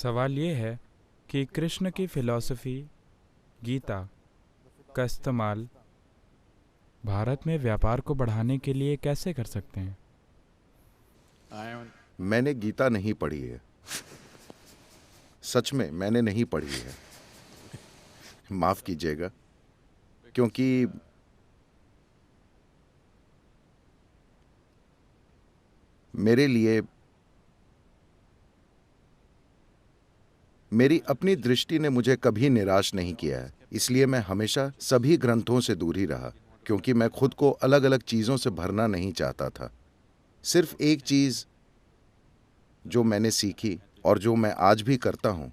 सवाल ये है कि कृष्ण की फ़िलॉसफ़ी गीता का इस्तेमाल भारत में व्यापार को बढ़ाने के लिए कैसे कर सकते हैं? मैंने गीता नहीं पढ़ी है। सच में मैंने नहीं पढ़ी है। माफ कीजिएगा, क्योंकि मेरे लिए मेरी अपनी दृष्टि ने मुझे कभी निराश नहीं किया है। इसलिए मैं हमेशा सभी ग्रंथों से दूर ही रहा, क्योंकि मैं खुद को अलग अलग चीज़ों से भरना नहीं चाहता था। सिर्फ एक चीज़ जो मैंने सीखी और जो मैं आज भी करता हूं,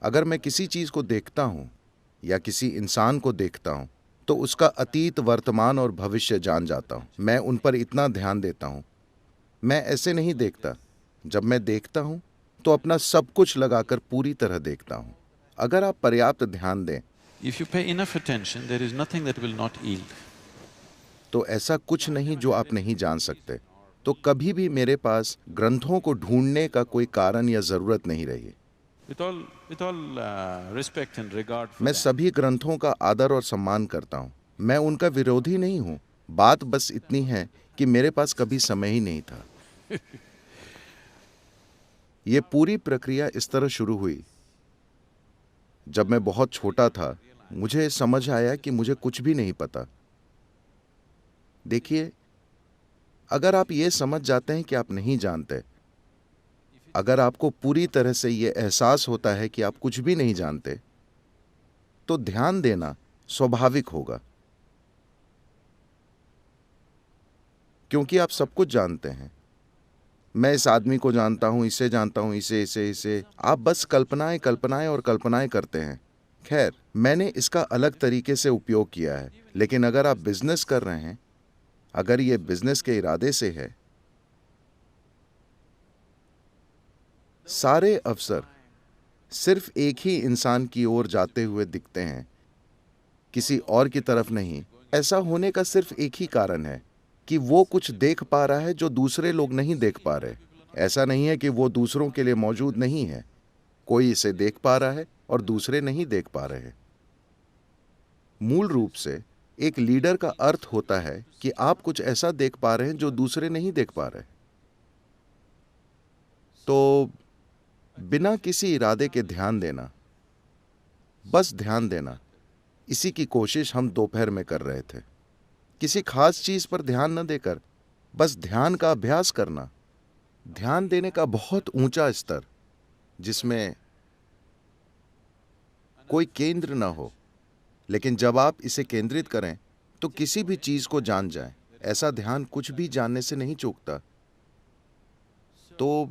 अगर मैं किसी चीज़ को देखता हूं या किसी इंसान को देखता हूं तो उसका अतीत, वर्तमान और भविष्य जान जाता हूं। मैं उन पर इतना ध्यान देता हूं। मैं ऐसे नहीं देखता। जब मैं देखता हूं तो अपना सब कुछ लगाकर पूरी तरह देखता हूं। अगर आप पर्याप्त ध्यान दें If you pay enough attention, there is nothing that will not yield. तो ऐसा कुछ नहीं जो आप नहीं जान सकते। तो कभी भी मेरे पास ग्रंथों को ढूंढने का कोई कारण या जरूरत नहीं रही। With all respect and regard for मैं them, सभी ग्रंथों का आदर और सम्मान करता हूं। मैं उनका विरोधी नहीं हूं। बात बस इतनी है कि मेरे पास कभी समय ही नहीं था। ये पूरी प्रक्रिया इस तरह शुरू हुई। जब मैं बहुत छोटा था, मुझे समझ आया कि मुझे कुछ भी नहीं पता। देखिए, अगर आप ये समझ जाते हैं कि आप नहीं जानते, अगर आपको पूरी तरह से ये एहसास होता है कि आप कुछ भी नहीं जानते, तो ध्यान देना स्वाभाविक होगा, क्योंकि आप सब कुछ जानते हैं। मैं इस आदमी को जानता हूं, इसे जानता हूं, इसे। आप बस कल्पनाएं और कल्पनाएं करते हैं। खैर, मैंने इसका अलग तरीके से उपयोग किया है, लेकिन अगर आप बिजनेस कर रहे हैं, अगर ये बिजनेस के इरादे से है, सारे अवसर सिर्फ एक ही इंसान की ओर जाते हुए दिखते हैं, किसी और की तरफ नहीं। ऐसा होने का सिर्फ एक ही कारण है कि वो कुछ देख पा रहा है जो दूसरे लोग नहीं देख पा रहे। ऐसा नहीं है कि वो दूसरों के लिए मौजूद नहीं है। कोई इसे देख पा रहा है और दूसरे नहीं देख पा रहे। मूल रूप से एक लीडर का अर्थ होता है कि आप कुछ ऐसा देख पा रहे हैं जो दूसरे नहीं देख पा रहे। तो बिना किसी इरादे के ध्यान देना, बस ध्यान देना, इसी की कोशिश हम दोपहर में कर रहे थे। किसी खास चीज पर ध्यान न देकर बस ध्यान का अभ्यास करना। ध्यान देने का बहुत ऊंचा स्तर, जिसमें कोई केंद्र न हो, लेकिन जब आप इसे केंद्रित करें तो किसी भी चीज को जान जाएं। ऐसा ध्यान कुछ भी जानने से नहीं चूकता। तो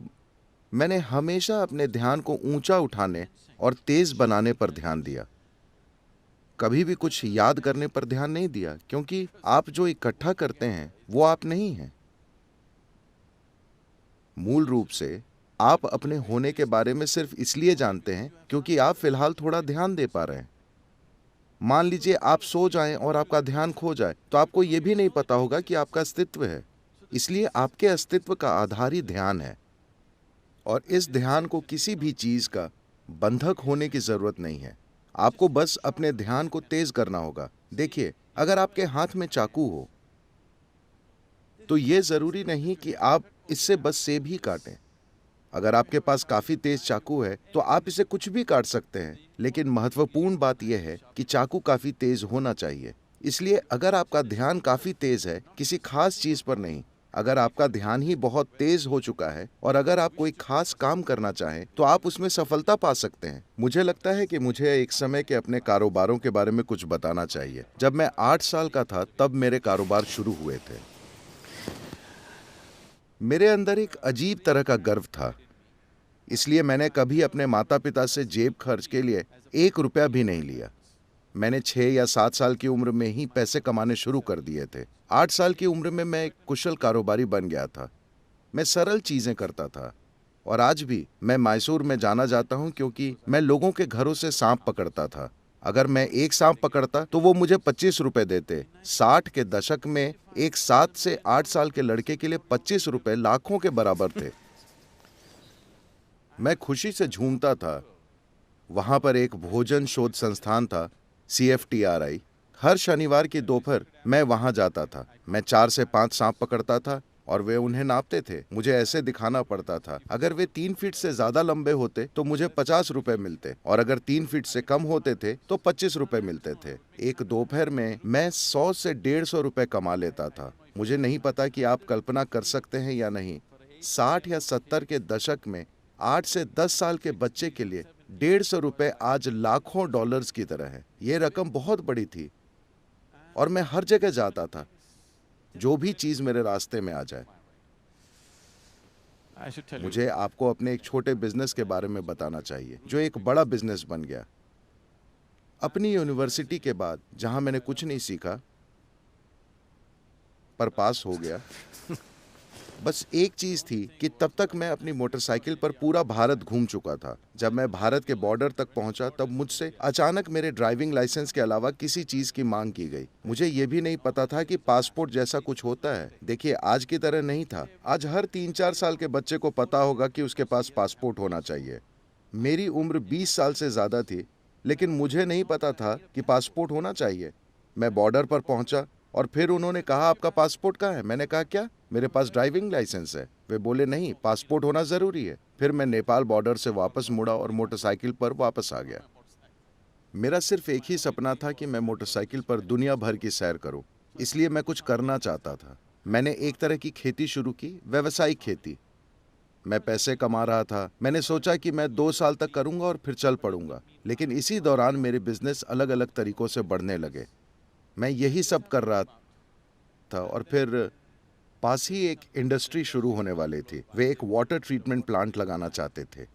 मैंने हमेशा अपने ध्यान को ऊंचा उठाने और तेज बनाने पर ध्यान दिया। कभी भी कुछ याद करने पर ध्यान नहीं दिया, क्योंकि आप जो इकट्ठा करते हैं वो आप नहीं हैं। मूल रूप से आप अपने होने के बारे में सिर्फ इसलिए जानते हैं क्योंकि आप फिलहाल थोड़ा ध्यान दे पा रहे हैं। मान लीजिए आप सो जाएं और आपका ध्यान खो जाए, तो आपको यह भी नहीं पता होगा कि आपका अस्तित्व है। इसलिए आपके अस्तित्व का आधार ही ध्यान है, और इस ध्यान को किसी भी चीज का बंधक होने की जरूरत नहीं है। आपको बस अपने ध्यान को तेज करना होगा। देखिए, अगर आपके हाथ में चाकू हो तो यह जरूरी नहीं कि आप इससे बस सेब ही काटें। अगर आपके पास काफी तेज चाकू है तो आप इसे कुछ भी काट सकते हैं, लेकिन महत्वपूर्ण बात यह है कि चाकू काफी तेज होना चाहिए। इसलिए अगर आपका ध्यान काफी तेज है, किसी खास चीज पर नहीं, अगर आपका ध्यान ही बहुत तेज हो चुका है और अगर आप कोई खास काम करना चाहें तो आप उसमें सफलता पा सकते हैं। मुझे लगता है कि मुझे एक समय के अपने कारोबारों के बारे में कुछ बताना चाहिए। जब मैं 8 साल का था तब मेरे कारोबार शुरू हुए थे। मेरे अंदर एक अजीब तरह का गर्व था। इसलिए मैंने कभी अपने माता पिता से जेब खर्च के लिए 1 रुपया भी नहीं लिया। मैंने 6 या 7 साल की उम्र में ही पैसे कमाने शुरू कर दिए थे। 8 साल की उम्र में मैं एक कुशल कारोबारी बन गया था। मैं सरल चीजें करता था, और आज भी मैं मैसूर में जाना जाता हूं क्योंकि मैं लोगों के घरों से सांप पकड़ता था। अगर मैं एक सांप पकड़ता तो वो मुझे 25 रुपए देते। 60 के दशक में एक 7 से 8 साल के लड़के के लिए 25 रुपए लाखों के बराबर थे। मैं खुशी से झूमता था। वहां पर एक भोजन शोध संस्थान था, CFTRI। हर शनिवार की दोपहर मैं वहां जाता था। मैं 4 से 5 सांप पकड़ता था और वे उन्हें नापते थे। मुझे ऐसे दिखाना पड़ता था, अगर वे 3 फीट से ज्यादा लंबे होते तो मुझे 50 रुपए मिलते, और अगर 3 फीट से कम होते थे तो 25 रुपए मिलते थे। एक दोपहर में मैं 100 से 150 रुपए कमा लेता था। मुझे नहीं पता कि आप कल्पना कर सकते हैं या नहीं, 60 या 70 के दशक में 8 से 10 साल के बच्चे के लिए 150 रुपए आज लाखों डॉलर्स की तरह है। ये रकम बहुत बड़ी थी और मैं हर जगह जाता था, जो भी चीज मेरे रास्ते में आ जाए। I should tell you. मुझे आपको अपने एक छोटे बिजनेस के बारे में बताना चाहिए जो एक बड़ा बिजनेस बन गया। अपनी यूनिवर्सिटी के बाद, जहां मैंने कुछ नहीं सीखा पर पास हो गया, बस एक चीज थी कि तब तक मैं अपनी मोटरसाइकिल पर पूरा भारत घूम चुका था। जब मैं भारत के बॉर्डर तक पहुंचा तब मुझसे अचानक मेरे ड्राइविंग लाइसेंस के अलावा किसी चीज की मांग की गई। मुझे ये भी नहीं पता था कि पासपोर्ट जैसा कुछ होता है। देखिए, आज की तरह नहीं था। आज हर 3-4 साल के बच्चे को पता होगा कि उसके पास पासपोर्ट होना चाहिए। मेरी उम्र 20 साल से ज्यादा थी, लेकिन मुझे नहीं पता था कि पासपोर्ट होना चाहिए। मैं बॉर्डर पर पहुंचा और फिर उन्होंने कहा, आपका पासपोर्ट कहाँ है? मैंने कहा, क्या? मेरे पास ड्राइविंग लाइसेंस है। वे बोले, नहीं, पासपोर्ट होना जरूरी है। फिर मैं नेपाल बॉर्डर से वापस मुड़ा और मोटरसाइकिल पर वापस आ गया। मेरा सिर्फ एक ही सपना था कि मैं मोटरसाइकिल पर दुनिया भर की सैर करूं, इसलिए मैं कुछ करना चाहता था। मैंने एक तरह की खेती शुरू की, व्यावसायिक खेती। मैं पैसे कमा रहा था। मैंने सोचा कि मैं 2 साल तक करूंगा और फिर चल पड़ूंगा, लेकिन इसी दौरान मेरे बिजनेस अलग अलग तरीकों से बढ़ने लगे। मैं यही सब कर रहा था और फिर पास ही एक इंडस्ट्री शुरू होने वाली थी। वे एक वाटर ट्रीटमेंट प्लांट लगाना चाहते थे।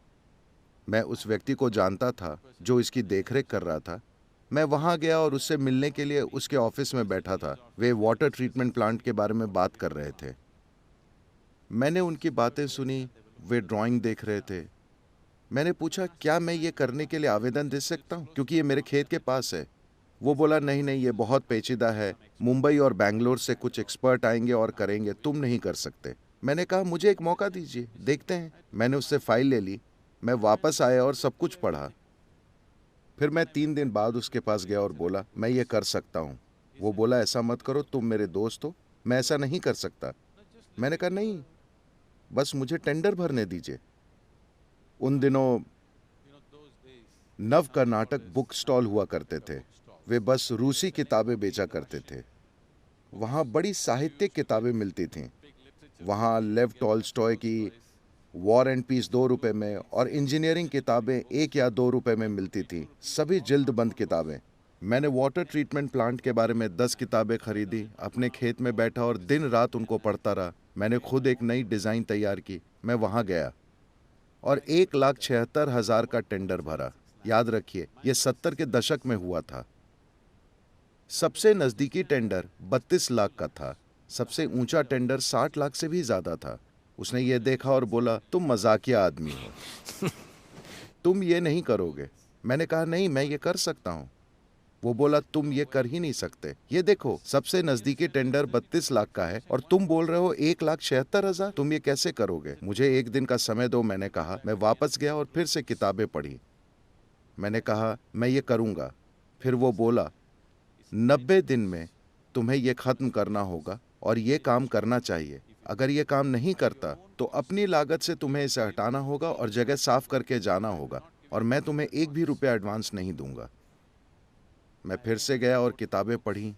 मैं उस व्यक्ति को जानता था जो इसकी देखरेख कर रहा था। मैं वहां गया और उससे मिलने के लिए उसके ऑफिस में बैठा था। वे वाटर ट्रीटमेंट प्लांट के बारे में बात कर रहे थे। मैंने उनकी बातें सुनी। वे ड्राइंग देख रहे थे। मैंने पूछा, क्या मैं ये करने के लिए आवेदन दे सकता हूँ, क्योंकि ये मेरे खेत के पास है? वो बोला, नहीं नहीं, ये बहुत पेचीदा है। मुंबई और बैंगलोर से कुछ एक्सपर्ट आएंगे और करेंगे, तुम नहीं कर सकते। मैंने कहा, मुझे एक मौका दीजिए, देखते हैं। मैंने उससे फाइल ले ली। मैं वापस आया और सब कुछ पढ़ा। फिर मैं 3 दिन बाद उसके पास गया और बोला, मैं ये कर सकता हूँ। वो बोला, ऐसा मत करो, तुम मेरे दोस्त हो, मैं ऐसा नहीं कर सकता। मैंने कहा, नहीं, बस मुझे टेंडर भरने दीजिए। उन दिनों नव कर्नाटक बुक स्टॉल हुआ करते थे। वे बस रूसी किताबें बेचा करते थे। वहाँ बड़ी साहित्यिक किताबें मिलती थीं। वहाँ लेव टॉल्स्टॉय की वॉर एंड पीस 2 रुपए में और इंजीनियरिंग किताबें 1 या 2 रुपए में मिलती थी, सभी जिल्दबंद किताबें। मैंने वाटर ट्रीटमेंट प्लांट के बारे में 10 किताबें खरीदी, अपने खेत में बैठा और दिन रात उनको पढ़ता रहा। मैंने खुद एक नई डिज़ाइन तैयार की। मैं वहाँ गया और 1,76,000 का टेंडर भरा। याद रखिए, यह 70 के दशक में हुआ था। सबसे नजदीकी टेंडर 32 लाख का था। सबसे ऊंचा टेंडर 60 लाख से भी ज्यादा था। उसने ये देखा और बोला, तुम मजाकिया आदमी हो, तुम ये नहीं करोगे। मैंने कहा, नहीं, मैं ये कर सकता हूँ। वो बोला, तुम ये कर ही नहीं सकते। ये देखो, सबसे नजदीकी टेंडर 32 लाख का है और तुम बोल रहे हो 1,76,000। तुम ये कैसे करोगे? मुझे 1 दिन का समय दो, मैंने कहा। मैं वापस गया और फिर से किताबें पढ़ी। मैंने कहा, मैं ये करूँगा। फिर वो बोला, 90 दिन में तुम्हें ये खत्म करना होगा और ये काम करना चाहिए। अगर ये काम नहीं करता तो अपनी लागत से तुम्हें इसे हटाना होगा और जगह साफ करके जाना होगा, और मैं तुम्हें 1 भी रुपया एडवांस नहीं दूंगा। मैं फिर से गया और किताबें पढ़ी।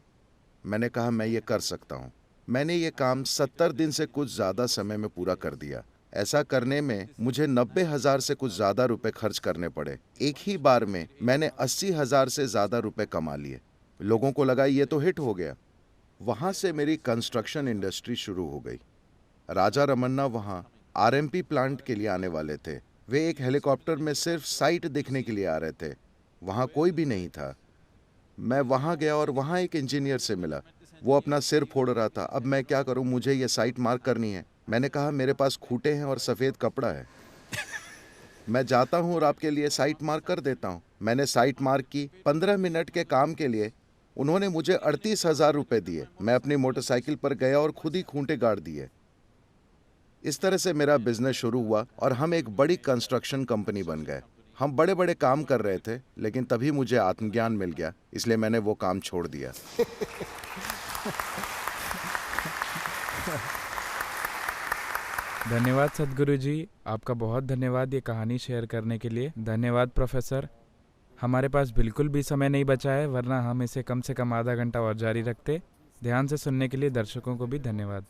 मैंने कहा, मैं ये कर सकता हूँ। मैंने ये काम 70 दिन से कुछ ज़्यादा समय में पूरा कर दिया। ऐसा करने में मुझे 90,000 से कुछ ज़्यादा रुपए खर्च करने पड़े। एक ही बार में मैंने 80,000 से ज़्यादा रुपए कमा लिए। लोगों को लगा ये तो हिट हो गया। वहाँ से मेरी कंस्ट्रक्शन इंडस्ट्री शुरू हो गई। राजा रमन्ना वहाँ RMP प्लांट के लिए आने वाले थे। वे एक हेलीकॉप्टर में सिर्फ साइट देखने के लिए आ रहे थे। वहाँ कोई भी नहीं था। मैं वहाँ गया और वहाँ एक इंजीनियर से मिला। वो अपना सिर फोड़ रहा था। अब मैं क्या करूँ, मुझे ये साइट मार्क करनी है। मैंने कहा, मेरे पास खूंटे हैं और सफ़ेद कपड़ा है, मैं जाता हूँ और आपके लिए साइट मार्क कर देता हूँ। मैंने साइट मार्क की। 15 मिनट के काम के लिए उन्होंने मुझे 38,000 रुपये दिए। मैं अपनी मोटरसाइकिल पर गया और खुद ही खूंटे गाड़ दिए। इस तरह से मेरा बिजनेस शुरू हुआ और हम एक बड़ी कंस्ट्रक्शन कंपनी बन गए। हम बड़े बड़े काम कर रहे थे, लेकिन तभी मुझे आत्मज्ञान मिल गया, इसलिए मैंने वो काम छोड़ दिया। धन्यवाद सद्गुरु जी, आपका बहुत धन्यवाद ये कहानी शेयर करने के लिए। धन्यवाद प्रोफेसर। हमारे पास बिल्कुल भी समय नहीं बचा है, वरना हम इसे कम से कम आधा घंटा और जारी रखते। ध्यान से सुनने के लिए दर्शकों को भी धन्यवाद।